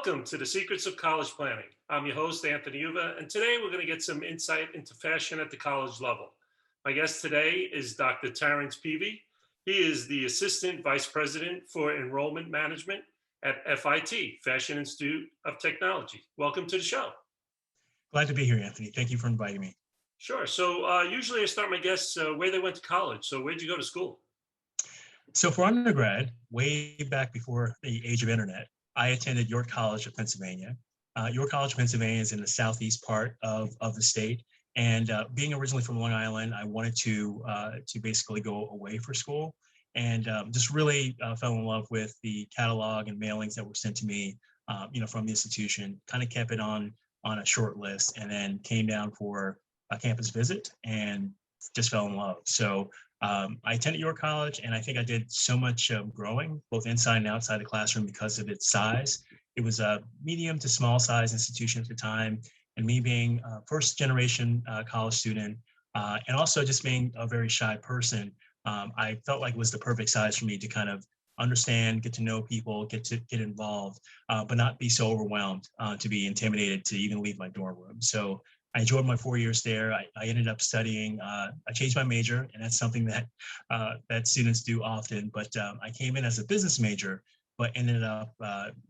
Welcome to the Secrets of College Planning. I'm your host, Anthony Uva, and today we're going to get some insight into fashion at the college level. My guest today is Dr. Terence Peavy. He is the Assistant Vice President for Enrollment Management at F.I.T, Fashion Institute of Technology. Welcome to the show. Glad to be here, Anthony. Thank you for inviting me. Sure. So usually I start my guests where they went to college. So where'd you go to school? So for undergrad, way back before the age of internet, I attended York College of Pennsylvania. York College of Pennsylvania is in the southeast part of the state. And being originally from Long Island, I wanted to basically go away for school and just really fell in love with the catalog and mailings that were sent to me, from the institution, kind of kept it on a short list and then came down for a campus visit and just fell in love. So I attended York College, and I think I did so much growing, both inside and outside the classroom, because of its size. It was a medium to small size institution at the time, and me being a first generation college student, and also just being a very shy person, I felt like it was the perfect size for me to kind of understand, get to know people, get involved, but not be so overwhelmed to be intimidated to even leave my dorm room. So I enjoyed my 4 years there. I ended up studying. I changed my major, and that's something that students do often. But I came in as a business major, but ended up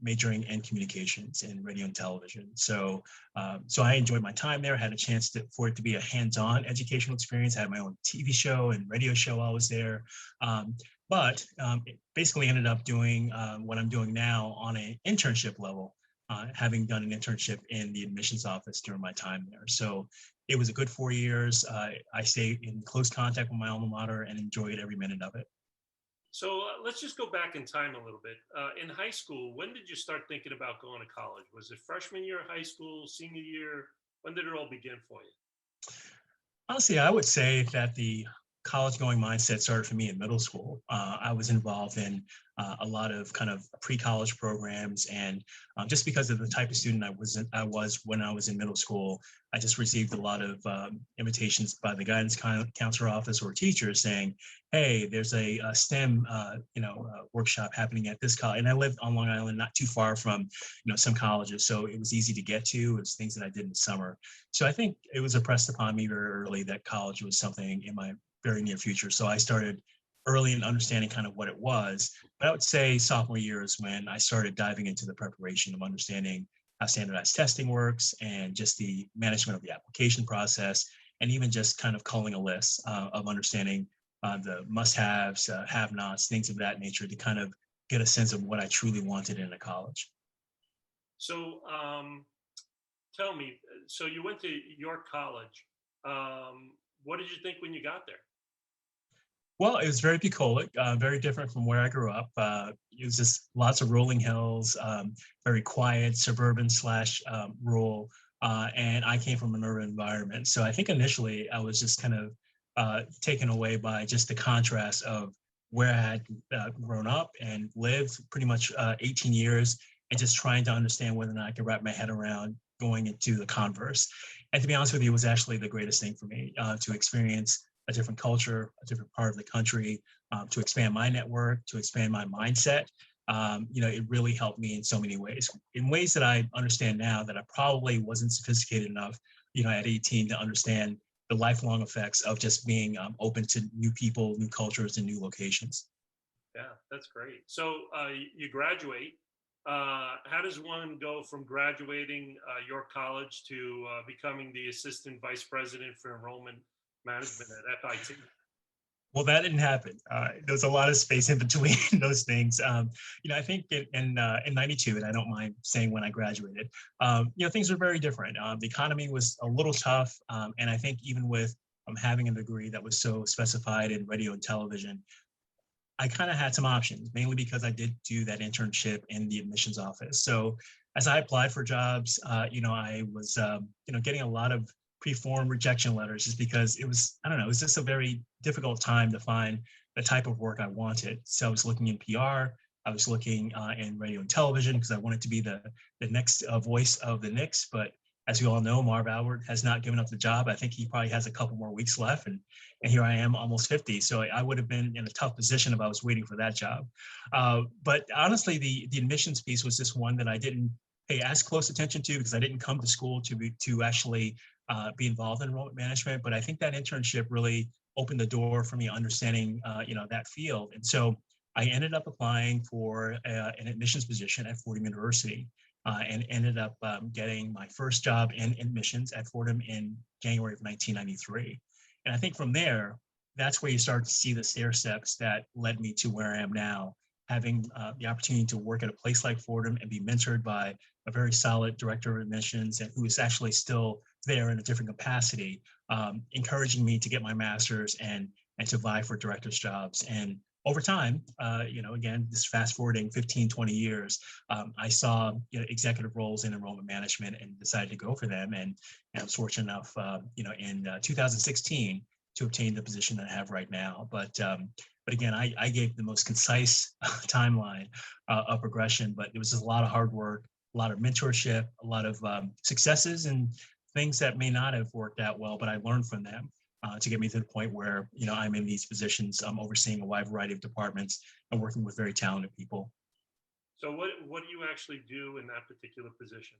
majoring in communications and radio and television. So I enjoyed my time there. I had a chance for it to be a hands-on educational experience. I had my own TV show and radio show while I was there. But it basically ended up doing what I'm doing now on an internship level. Having done an internship in the admissions office during my time there. So it was a good 4 years. I stayed in close contact with my alma mater and enjoyed every minute of it. So let's just go back in time a little bit. In high school, when did you start thinking about going to college? Was it freshman year of high school, senior year? When did it all begin for you? Honestly, I would say that the college going mindset started for me in middle school. I was involved in a lot of kind of pre-college programs, and just because of the type of student I was when I was in middle school, I just received a lot of invitations by the guidance counselor office or teachers saying, "Hey, there's a STEM workshop happening at this college." And I lived on Long Island, not too far from some colleges, so it was easy to get to. It was things that I did in the summer. So I think it was impressed upon me very early that college was something in my very near future. So I started early in understanding kind of what it was. But I would say sophomore year is when I started diving into the preparation of understanding how standardized testing works and just the management of the application process, and even just kind of culling a list of understanding the must-haves, have-nots, things of that nature to kind of get a sense of what I truly wanted in a college. So tell me, so you went to York College. What did you think when you got there? Well, it was very bucolic, very different from where I grew up. It was just lots of rolling hills, very quiet, suburban slash rural, and I came from an urban environment. So I think initially I was just kind of taken away by just the contrast of where I had grown up and lived pretty much 18 years, and just trying to understand whether or not I could wrap my head around going into the converse. And to be honest with you, it was actually the greatest thing for me to experience a different culture, a different part of the country, to expand my network, to expand my mindset. It really helped me in so many ways, in ways that I understand now that I probably wasn't sophisticated enough, at 18 to understand the lifelong effects of just being open to new people, new cultures, and new locations. Yeah, that's great. So you graduate. How does one go from graduating York College to becoming the Assistant Vice President for Enrollment Management at F.I.T? Well, that didn't happen. There's a lot of space in between those things. I think in '92, and I don't mind saying when I graduated, things were very different. The economy was a little tough, and I think even with having a degree that was so specified in radio and television, I kind of had some options, mainly because I did do that internship in the admissions office. So as I applied for jobs, I was, getting a lot of pre-form rejection letters just because it was just a very difficult time to find the type of work I wanted. So I was looking in PR, I was looking in radio and television because I wanted to be the next voice of the Knicks. But as we all know, Marv Albert has not given up the job. I think he probably has a couple more weeks left, and here I am almost 50. So I would have been in a tough position if I was waiting for that job. But honestly, the admissions piece was just one that I didn't pay as close attention to because I didn't come to school to actually be involved in enrollment management. But I think that internship really opened the door for me understanding, that field. And so I ended up applying for an admissions position at Fordham University and ended up getting my first job in admissions at Fordham in January of 1993. And I think from there, that's where you start to see the stair steps that led me to where I am now, having the opportunity to work at a place like Fordham and be mentored by a very solid director of admissions and who is actually still there in a different capacity, encouraging me to get my master's and to vie for director's jobs. And over time, again, this fast forwarding 15, 20 years, I saw executive roles in enrollment management and decided to go for them. And I was fortunate enough, in 2016 to obtain the position that I have right now. But again, I gave the most concise timeline of progression, but it was just a lot of hard work, a lot of mentorship, a lot of successes and things that may not have worked out well, but I learned from them to get me to the point where, I'm in these positions, overseeing a wide variety of departments and working with very talented people. So what do you actually do in that particular position?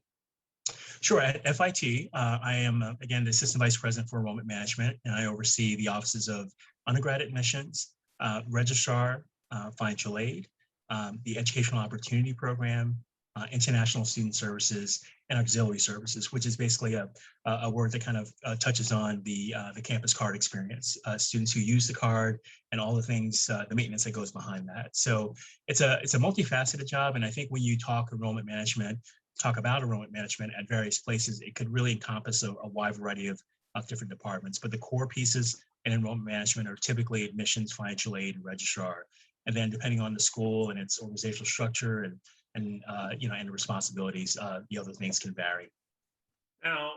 Sure. At FIT, I am, again, the Assistant Vice President for Enrollment Management, and I oversee the offices of undergrad admissions, registrar, financial aid, the Educational Opportunity Program, international student services, and auxiliary services, which is basically a word that kind of touches on the campus card experience, students who use the card and all the things, the maintenance that goes behind that. So it's a multifaceted job. And I think when you talk about enrollment management at various places, it could really encompass a wide variety of different departments. But the core pieces in enrollment management are typically admissions, financial aid, and registrar. And then depending on the school and its organizational structure and the responsibilities, the other things can vary. Now,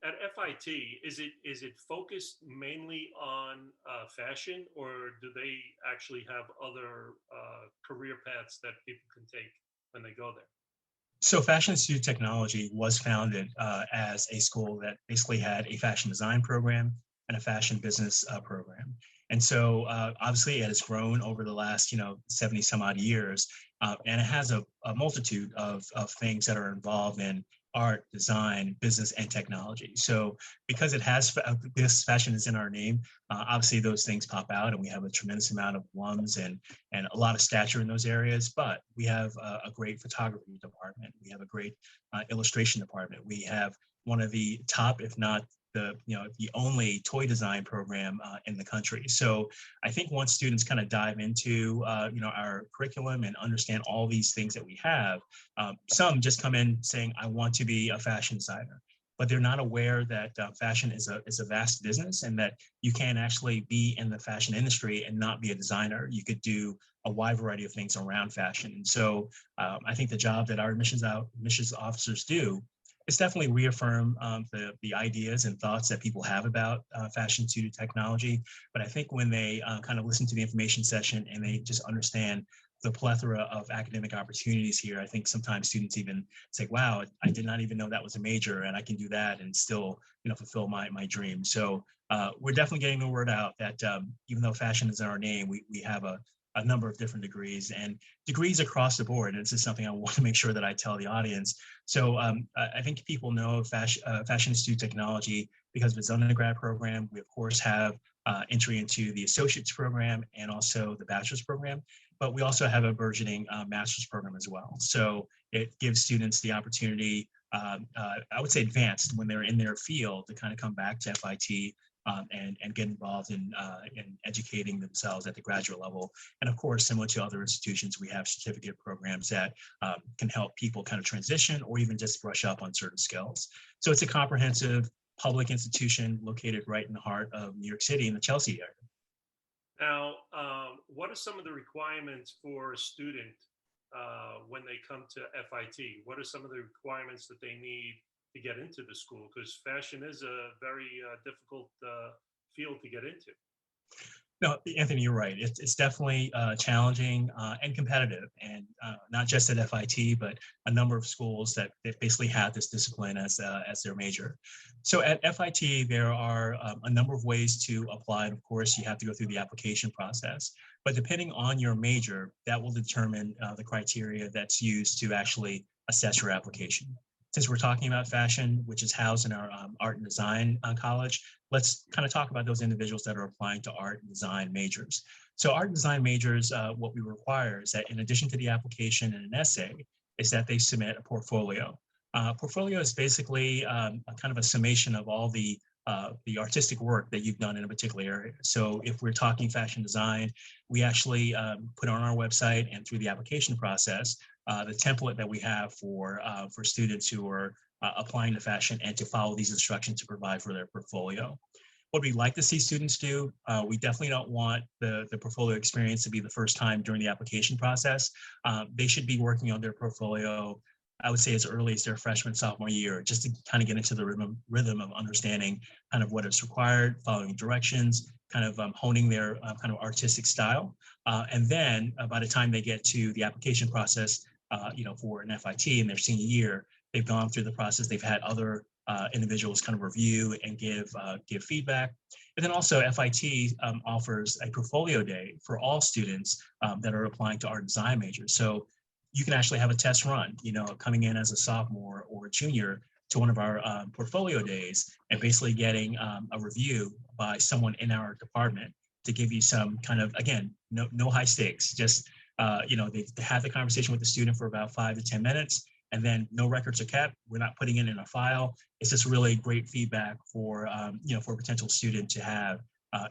at FIT, is it focused mainly on fashion, or do they actually have other career paths that people can take when they go there? So Fashion Institute of Technology was founded as a school that basically had a fashion design program and a fashion business program. And so obviously it has grown over the last, 70 some odd years. And it has a multitude of things that are involved in art, design, business, and technology. So because it has this fashion is in our name, obviously those things pop out, and we have a tremendous amount of alums and a lot of stature in those areas. But we have a great photography department. We have a great illustration department. We have one of the top, if not the only toy design program in the country. So I think once students kind of dive into our curriculum and understand all these things that we have, some just come in saying, I want to be a fashion designer, but they're not aware that fashion is a vast business and that you can actually be in the fashion industry and not be a designer. You could do a wide variety of things around fashion. And so I think the job that our admissions officers do is definitely reaffirm the ideas and thoughts that people have about Fashion Institute of Technology. But I think when they kind of listen to the information session and they just understand the plethora of academic opportunities here, I think sometimes students even say, wow, I did not even know that was a major and I can do that and still fulfill my dream. So we're definitely getting the word out that even though fashion is in our name, we have a number of different degrees and degrees across the board. And this is something I want to make sure that I tell the audience. So I think people know Fashion Institute of Technology because of its undergrad program. We, of course, have entry into the associate's program and also the bachelor's program, but we also have a burgeoning master's program as well. So it gives students the opportunity, I would say advanced, when they're in their field to kind of come back to FIT and get involved in educating themselves at the graduate level. And of course, similar to other institutions, we have certificate programs that can help people kind of transition or even just brush up on certain skills. So it's a comprehensive public institution located right in the heart of New York City in the Chelsea area. Now, what are some of the requirements for a student when they come to FIT? What are some of the requirements that they need to get into the school? Because fashion is a very difficult field to get into. No, Anthony, you're right. It's definitely challenging and competitive, and not just at FIT, but a number of schools that basically have this discipline as their major. So at FIT, there are a number of ways to apply. And of course, you have to go through the application process. But depending on your major, that will determine the criteria that's used to actually assess your application. Since we're talking about fashion, which is housed in our art and design college, let's kind of talk about those individuals that are applying to art and design majors. So art and design majors, what we require is that in addition to the application and an essay, is that they submit a portfolio. Portfolio is basically a kind of a summation of all the artistic work that you've done in a particular area. So if we're talking fashion design, we actually put on our website and through the application process, the template that we have for students who are applying to fashion and to follow these instructions to provide for their portfolio. What we'd like to see students do, we definitely don't want the portfolio experience to be the first time during the application process. They should be working on their portfolio, I would say, as early as their freshman, sophomore year, just to kind of get into the rhythm of understanding kind of what is required, following directions, kind of honing their kind of artistic style. And then by the time they get to the application process, for an F.I.T. in their senior year, they've gone through the process. They've had other individuals kind of review and give feedback. And then also F.I.T. Offers a portfolio day for all students that are applying to art and design majors. So you can actually have a test run, coming in as a sophomore or a junior to one of our portfolio days and basically getting a review by someone in our department to give you some kind of, again, no high stakes, just, they have the conversation with the student for about 5 to 10 minutes, and then no records are kept. We're not putting it in a file. It's just really great feedback for, for a potential student to have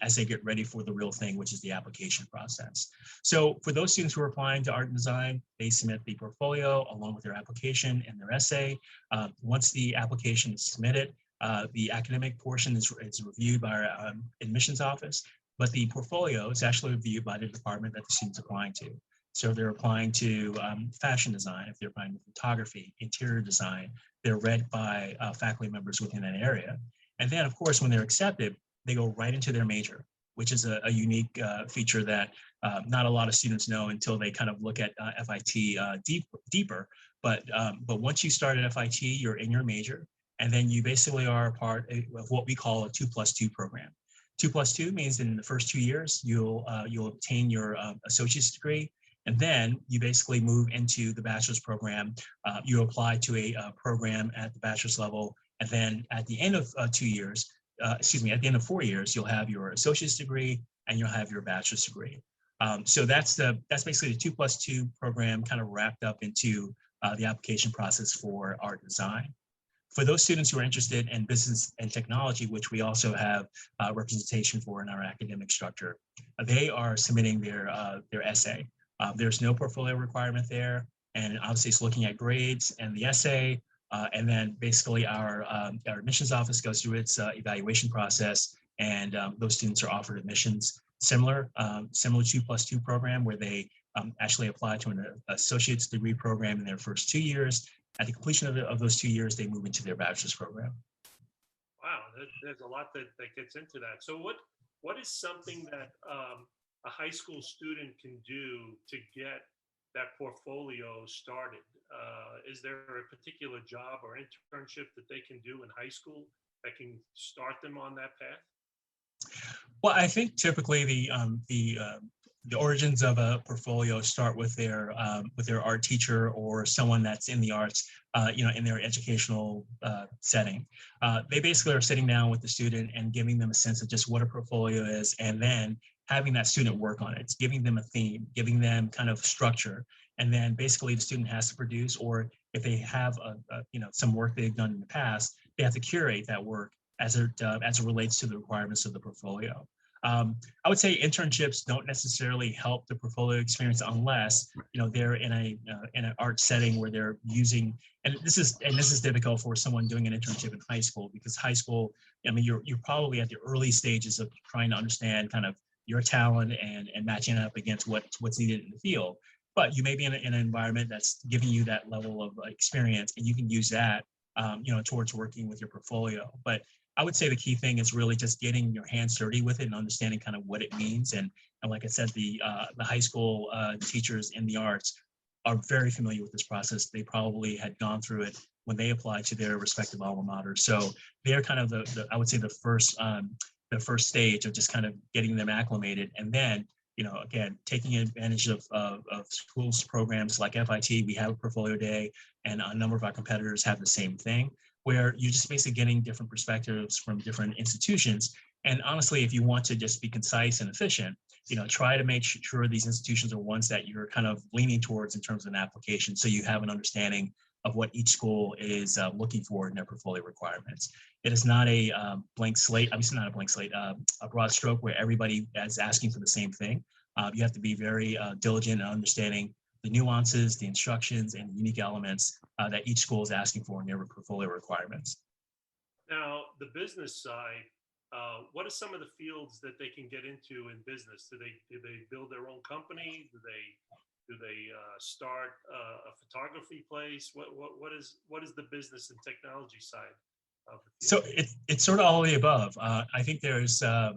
as they get ready for the real thing, which is the application process. So for those students who are applying to art and design, they submit the portfolio along with their application and their essay. Once the application is submitted, the academic portion is reviewed by our admissions office, but the portfolio is actually reviewed by the department that the student's applying to. So if they're applying to fashion design, if they're applying to photography, interior design, they're read by faculty members within that area. And then, of course, when they're accepted, they go right into their major, which is a unique feature that not a lot of students know until they kind of look at F.I.T. Deeper. But once you start at F.I.T., you're in your major, and then you basically are a part of what we call a 2+2 program. 2+2 means that in the first 2 years, you'll obtain your associate's degree, and then you basically move into the bachelor's program. You apply to a program at the bachelor's level, and then at the end of 2 years, at the end of 4 years, you'll have your associate's degree and you'll have your bachelor's degree. So that's basically the 2+2 program kind of wrapped up into the application process for art design. For those students who are interested in business and technology, which we also have representation for in our academic structure, they are submitting their essay. There's no portfolio requirement there, and obviously it's looking at grades and the essay, and then basically our admissions office goes through its evaluation process, and those students are offered admissions. Similar 2+2 program where they actually apply to an associate's degree program in their first 2 years. At the completion of those 2 years, they move into their bachelor's program. Wow, there's a lot that gets into that. So what is something that a high school student can do to get that portfolio started? Is there a particular job or internship that they can do in high school that can start them on that path? Well, I think typically the origins of a portfolio start with their art teacher or someone that's in the arts, in their educational setting. They basically are sitting down with the student and giving them a sense of just what a portfolio is, and then having that student work on it. It's giving them a theme, giving them kind of structure, and then basically the student has to produce, or if they have some work they've done in the past, they have to curate that work as it relates to the requirements of the portfolio. I would say internships don't necessarily help the portfolio experience unless they're in an art setting where they're using, and this is difficult for someone doing an internship in high school, because high school, you're probably at the early stages of trying to understand kind of your talent and matching up against what's needed in the field. But you may be in an environment that's giving you that level of experience, and you can use that towards working with your portfolio. But I would say the key thing is really just getting your hands dirty with it and understanding kind of what it means. And like I said, the high school teachers in the arts are very familiar with this process. They probably had gone through it when they applied to their respective alma mater. So they're kind of I would say the first stage of just kind of getting them acclimated, and then again, taking advantage of schools programs like F.I.T, we have a portfolio day, and a number of our competitors have the same thing, where you're just basically getting different perspectives from different institutions. And honestly, if you want to just be concise and efficient, try to make sure these institutions are ones that you're kind of leaning towards in terms of an application, so you have an understanding of what each school is looking for in their portfolio requirements. It is not a blank slate, obviously not a blank slate, a broad stroke where everybody is asking for the same thing. You have to be very diligent in understanding the nuances, the instructions, and unique elements that each school is asking for in their portfolio requirements. Now, the business side, what are some of the fields that they can get into in business? Do they build their own company? Do they start a photography place? What is the business and technology side of the So field? it's sort of all of the above. I think there's a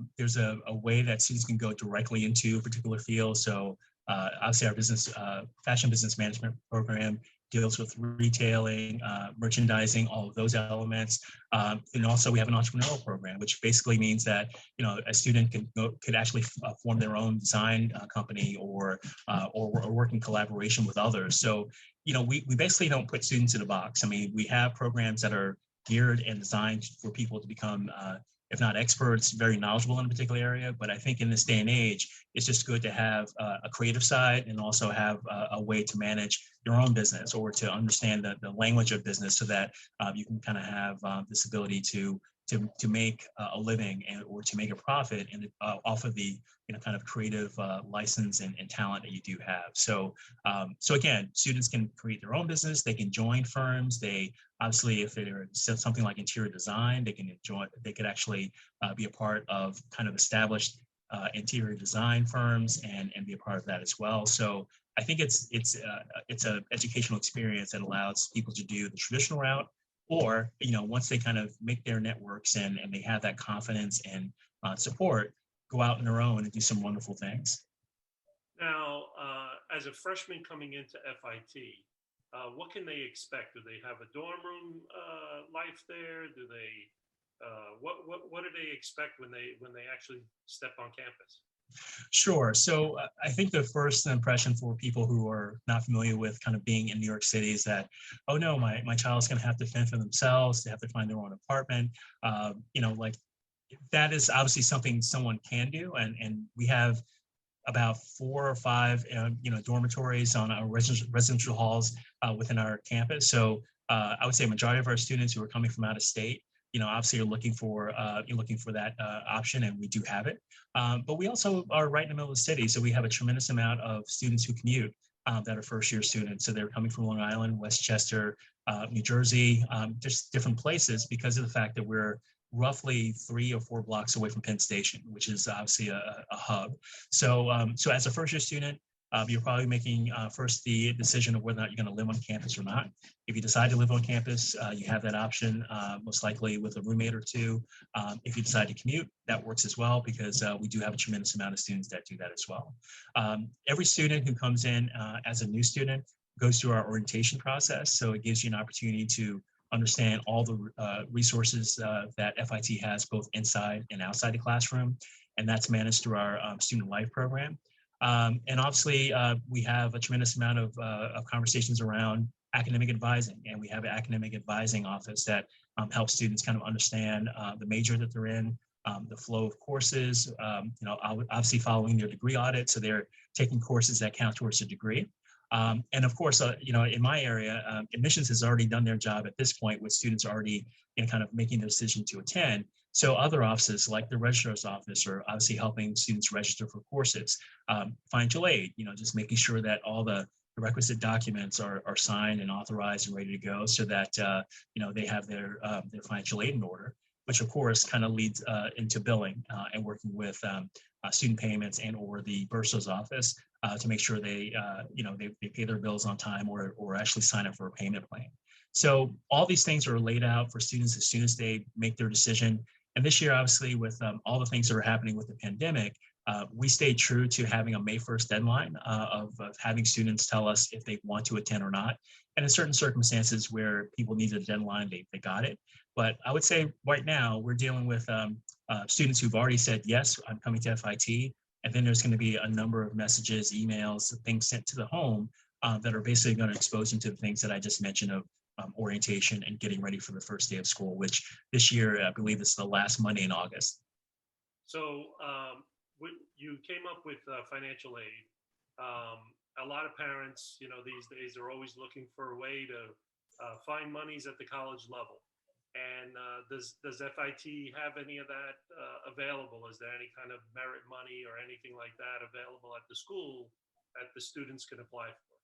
way that students can go directly into a particular field. So obviously our fashion business management program deals with retailing, merchandising, all of those elements. And also we have an entrepreneurial program, which basically means that, a student could actually form their own design company or work in collaboration with others. So, we basically don't put students in a box. I mean, we have programs that are geared and designed for people to become, if not experts, very knowledgeable in a particular area. But I think in this day and age, it's just good to have a creative side and also have a way to manage your own business or to understand the language of business, so that you can kind of have this ability to make a living or to make a profit off of the kind of creative license and talent that you do have. So again, students can create their own business. They can join firms. They obviously, if they're something like interior design, they could actually be a part of kind of established interior design firms and be a part of that as well. So I think it's an educational experience that allows people to do the traditional route, or once they kind of make their networks and they have that confidence and support, go out on their own and do some wonderful things. Now, as a freshman coming into FIT, what can they expect? Do they have a dorm room life there? Do they what do they expect when they actually step on campus? Sure. So I think the first impression for people who are not familiar with kind of being in New York City is that, oh no, my child's going to have to fend for themselves. They have to find their own apartment. Like that is obviously something someone can do, and we have about 4 or 5 dormitories on our residential halls within our campus. So I would say a majority of our students who are coming from out of state, obviously you're looking for that option, and we do have it. But we also are right in the middle of the city, so we have a tremendous amount of students who commute that are first-year students. So they're coming from Long Island, Westchester, New Jersey, just different places, because of the fact that we're roughly 3 or 4 blocks away from Penn Station, which is obviously a hub. So as a first-year student, you're probably making first the decision of whether or not you're going to live on campus or not. If you decide to live on campus, you have that option, most likely with a roommate or two. If you decide to commute, that works as well, because we do have a tremendous amount of students that do that as well. Every student who comes in as a new student goes through our orientation process. So it gives you an opportunity to understand all the resources that FIT has both inside and outside the classroom. And that's managed through our student life program. And obviously, we have a tremendous amount of conversations around academic advising, and we have an academic advising office that helps students kind of understand the major that they're in, the flow of courses, obviously following their degree audit, so they're taking courses that count towards a degree. And of course, in my area, admissions has already done their job at this point, with students already kind of making the decision to attend. So other offices like the registrar's office are obviously helping students register for courses. Financial aid, just making sure that all the requisite documents are signed and authorized and ready to go, so that they have their financial aid in order, which of course kind of leads into billing and working with student payments and or the bursar's office to make sure they pay their bills on time or actually sign up for a payment plan. So all these things are laid out for students as soon as they make their decision. And this year, obviously, with all the things that are happening with the pandemic, we stayed true to having a May 1st deadline of having students tell us if they want to attend or not. And in certain circumstances where people needed a deadline, they got it. But I would say right now, we're dealing with students who've already said, yes, I'm coming to FIT. And then there's going to be a number of messages, emails, things sent to the home that are basically going to expose them to the things that I just mentioned of orientation and getting ready for the first day of school, which this year, I believe it's the last Monday in August. So you came up with financial aid. A lot of parents, these days are always looking for a way to find monies at the college level. And does FIT have any of that available? Is there any kind of merit money or anything like that available at the school that the students can apply for?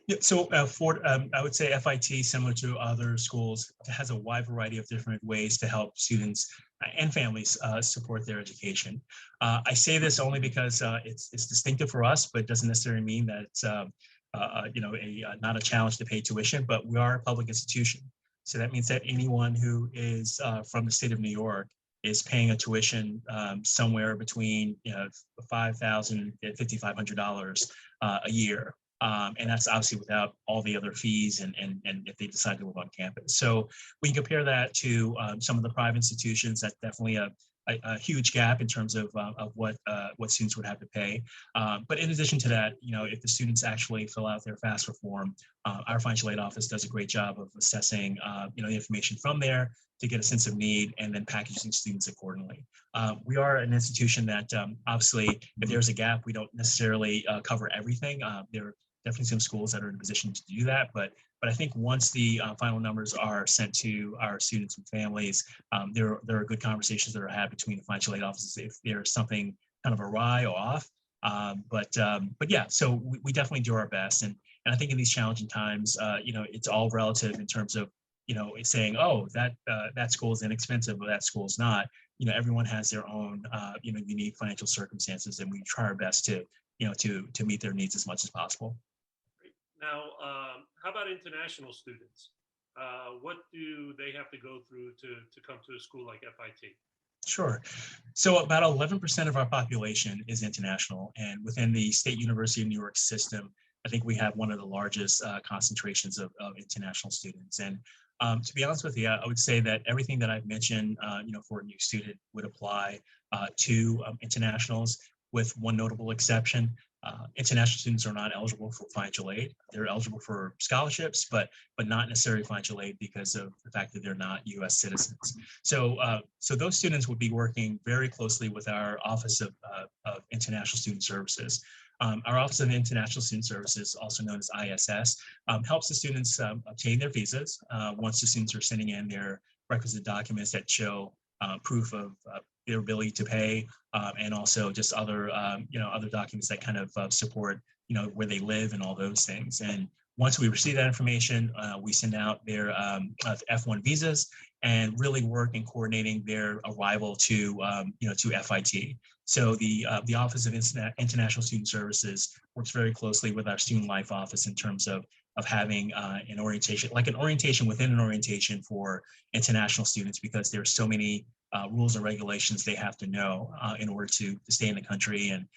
Yeah, so I would say FIT, similar to other schools, has a wide variety of different ways to help students and families support their education. I say this only because it's distinctive for us, but it doesn't necessarily mean that it's not a challenge to pay tuition. But we are a public institution, so that means that anyone who is from the state of New York is paying a tuition somewhere between $5,000 and $5,500 a year. And that's obviously without all the other fees and if they decide to live on campus. So we can compare that to some of the private institutions. That's definitely a huge gap in terms of what students would have to pay. But in addition to that, if the students actually fill out their FAFSA form, our financial aid office does a great job of assessing the information from there to get a sense of need and then packaging students accordingly. We are an institution that obviously, if there's a gap, we don't necessarily cover everything. There are definitely some schools that are in a position to do that, but I think once the final numbers are sent to our students and families, there are good conversations that are had between the financial aid offices if there's something kind of awry or off. But yeah, so we definitely do our best, and I think in these challenging times, it's all relative in terms of it's saying, oh, that school is inexpensive, but that school is not. Everyone has their own unique financial circumstances, and we try our best to meet their needs as much as possible. Now, how about international students? What do they have to go through to come to a school like FIT? Sure. So about 11% of our population is international, and within the State University of New York system, I think we have one of the largest concentrations of international students. And to be honest with you, I would say that everything that I've mentioned, for a new student would apply to internationals, with one notable exception. International students are not eligible for financial aid. They're eligible for scholarships, but not necessarily financial aid because of the fact that they're not U.S. citizens. So those students would be working very closely with our Office of International Student Services. Our Office of International Student Services, also known as ISS, helps the students obtain their visas once the students are sending in their requisite documents that show proof of their ability to pay, and also just other documents that kind of support where they live and all those things. And once we receive that information, we send out their F1 visas and really work in coordinating their arrival to FIT. So the Office of International Student Services works very closely with our Student Life Office in terms of having an orientation, like an orientation within an orientation for international students, because there's so many rules and regulations they have to know in order to stay in the country, and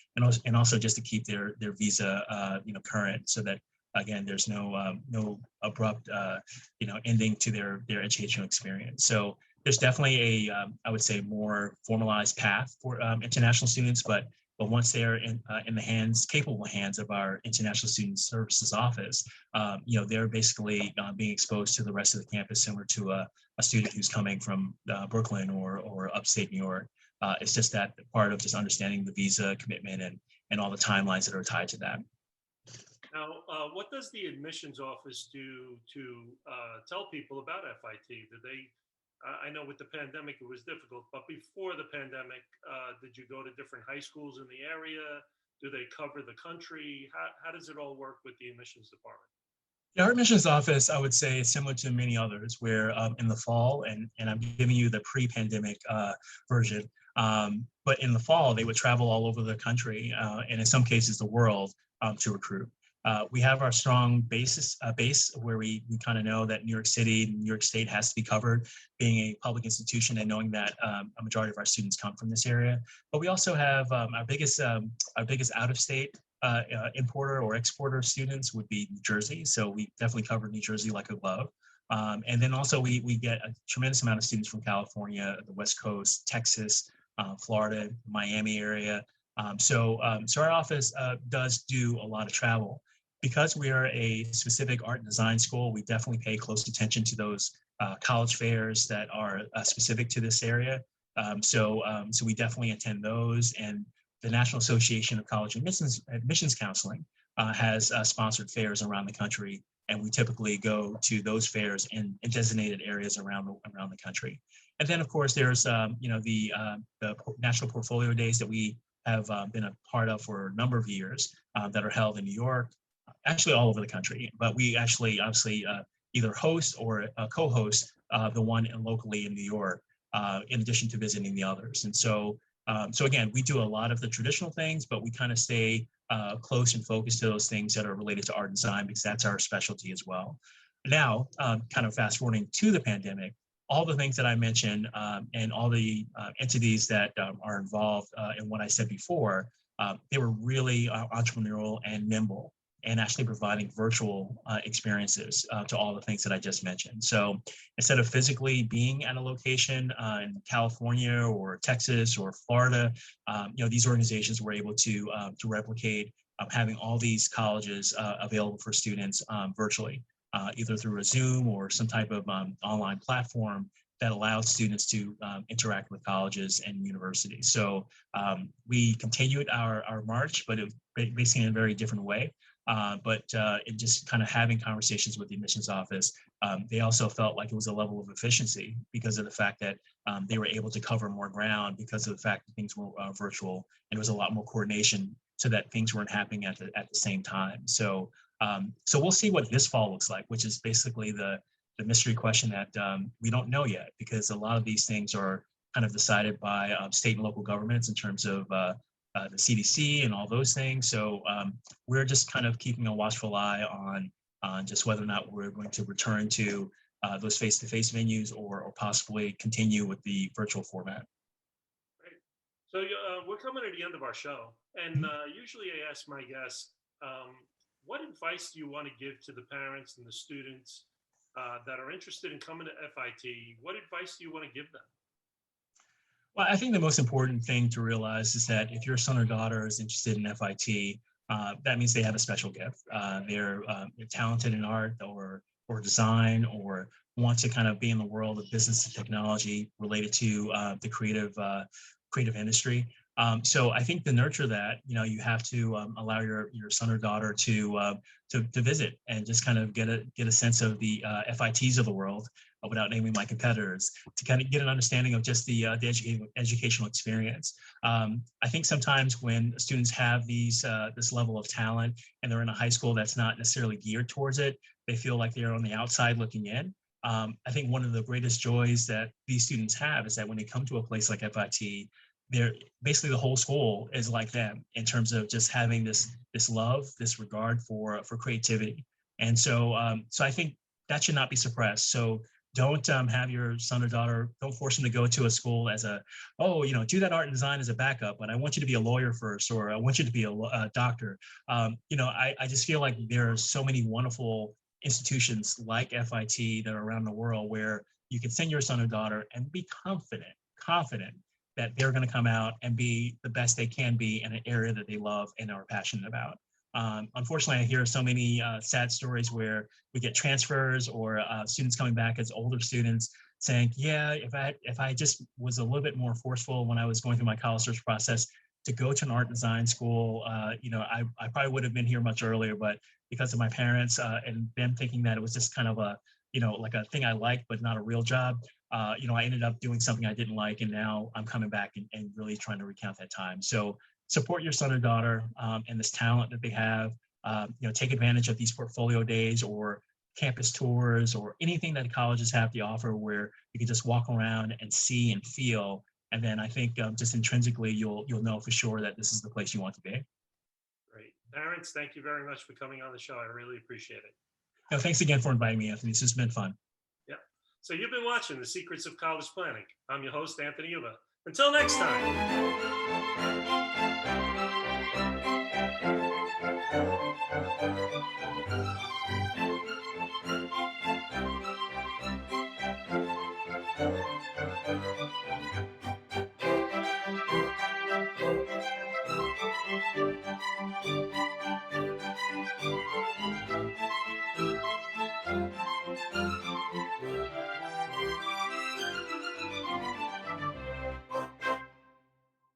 also just to keep their visa current, so that again there's no abrupt ending to their educational experience. So there's definitely I would say more formalized path for international students, but once they're in the capable hands of our International Student Services Office, they're basically being exposed to the rest of the campus, similar to a student who's coming from Brooklyn or upstate New York. It's just that part of just understanding the visa commitment and all the timelines that are tied to that. Now, what does the admissions office do to tell people about FIT? Do they? I know with the pandemic it was difficult, but before the pandemic, did you go to different high schools in the area? Do they cover the country? How does it all work with the admissions department? Yeah, our admissions office, I would say, is similar to many others, where in the fall, and I'm giving you the pre-pandemic version, but in the fall, they would travel all over the country, and in some cases the world, to recruit. We have our strong base where we kind of know that New York City, New York State has to be covered, being a public institution, and knowing that a majority of our students come from this area. But we also have our biggest out-of-state importer or exporter of students would be New Jersey. So we definitely cover New Jersey like a glove. And then also we get a tremendous amount of students from California, the West Coast, Texas, Florida, Miami area, So our office does do a lot of travel. Because we are a specific art and design school, we definitely pay close attention to those college fairs that are specific to this area. So we definitely attend those, and the National Association of College Admissions Counseling has sponsored fairs around the country, and we typically go to those fairs in designated areas around the country. And then, of course, there's the National Portfolio Days that we have been a part of for a number of years that are held in New York, actually all over the country. But we actually obviously either host or co-host the one locally in New York, in addition to visiting the others. And so again, we do a lot of the traditional things, but we kind of stay close and focused to those things that are related to art and design, because that's our specialty as well. Now, kind of fast forwarding to the pandemic, all the things that I mentioned and all the entities that are involved in what I said before, they were really entrepreneurial and nimble, and actually providing virtual experiences to all the things that I just mentioned. So instead of physically being at a location in California or Texas or Florida, these organizations were able to replicate having all these colleges available for students virtually, either through a Zoom or some type of online platform that allows students to interact with colleges and universities. So we continued our march, but it basically in a very different way. But in just kind of having conversations with the admissions office, they also felt like it was a level of efficiency because of the fact that they were able to cover more ground because of the fact that things were virtual, and there was a lot more coordination so that things weren't happening at the same time. So we'll see what this fall looks like, which is basically the mystery question that we don't know yet, because a lot of these things are kind of decided by state and local governments in terms of the CDC and all those things. So we're just kind of keeping a watchful eye on just whether or not we're going to return to those face-to-face venues or possibly continue with the virtual format. Great. So we're coming to the end of our show, and usually I ask my guests, what advice do you want to give to the parents and the students that are interested in coming to FIT? What advice do you want to give them? Well, I think the most important thing to realize is that if your son or daughter is interested in FIT, that means they have a special gift. They're talented in art or design, or want to kind of be in the world of business and technology related to the creative industry. So I think to nurture that, you have to allow your son or daughter to visit and just kind of get a sense of the FITs of the world, without naming my competitors, to kind of get an understanding of just the educational experience. I think sometimes when students have this level of talent and they're in a high school that's not necessarily geared towards it, they feel like they're on the outside looking in. I think one of the greatest joys that these students have is that when they come to a place like FIT, they're basically, the whole school is like them in terms of just having this love, this regard for creativity. And so I think that should not be suppressed. So don't have your son or daughter, don't force them to go to a school as do that art and design as a backup, but I want you to be a lawyer first, or I want you to be a doctor. I just feel like there are so many wonderful institutions like FIT that are around the world where you can send your son or daughter and be confident that they're going to come out and be the best they can be in an area that they love and are passionate about. Unfortunately, I hear so many sad stories where we get transfers or students coming back as older students saying, yeah, if I just was a little bit more forceful when I was going through my college search process to go to an art design school, I probably would have been here much earlier, but because of my parents and them thinking that it was just kind of like a thing I liked, but not a real job, I ended up doing something I didn't like, and now I'm coming back and really trying to recount that time. So support your son or daughter and this talent that they have. Take advantage of these portfolio days or campus tours or anything that colleges have to offer where you can just walk around and see and feel. And then I think just intrinsically, you'll know for sure that this is the place you want to be. Great. Terence, thank you very much for coming on the show. I really appreciate it. No, thanks again for inviting me, Anthony. This has been fun. Yeah. So you've been watching The Secrets of College Planning. I'm your host, Anthony Uva. Until next time.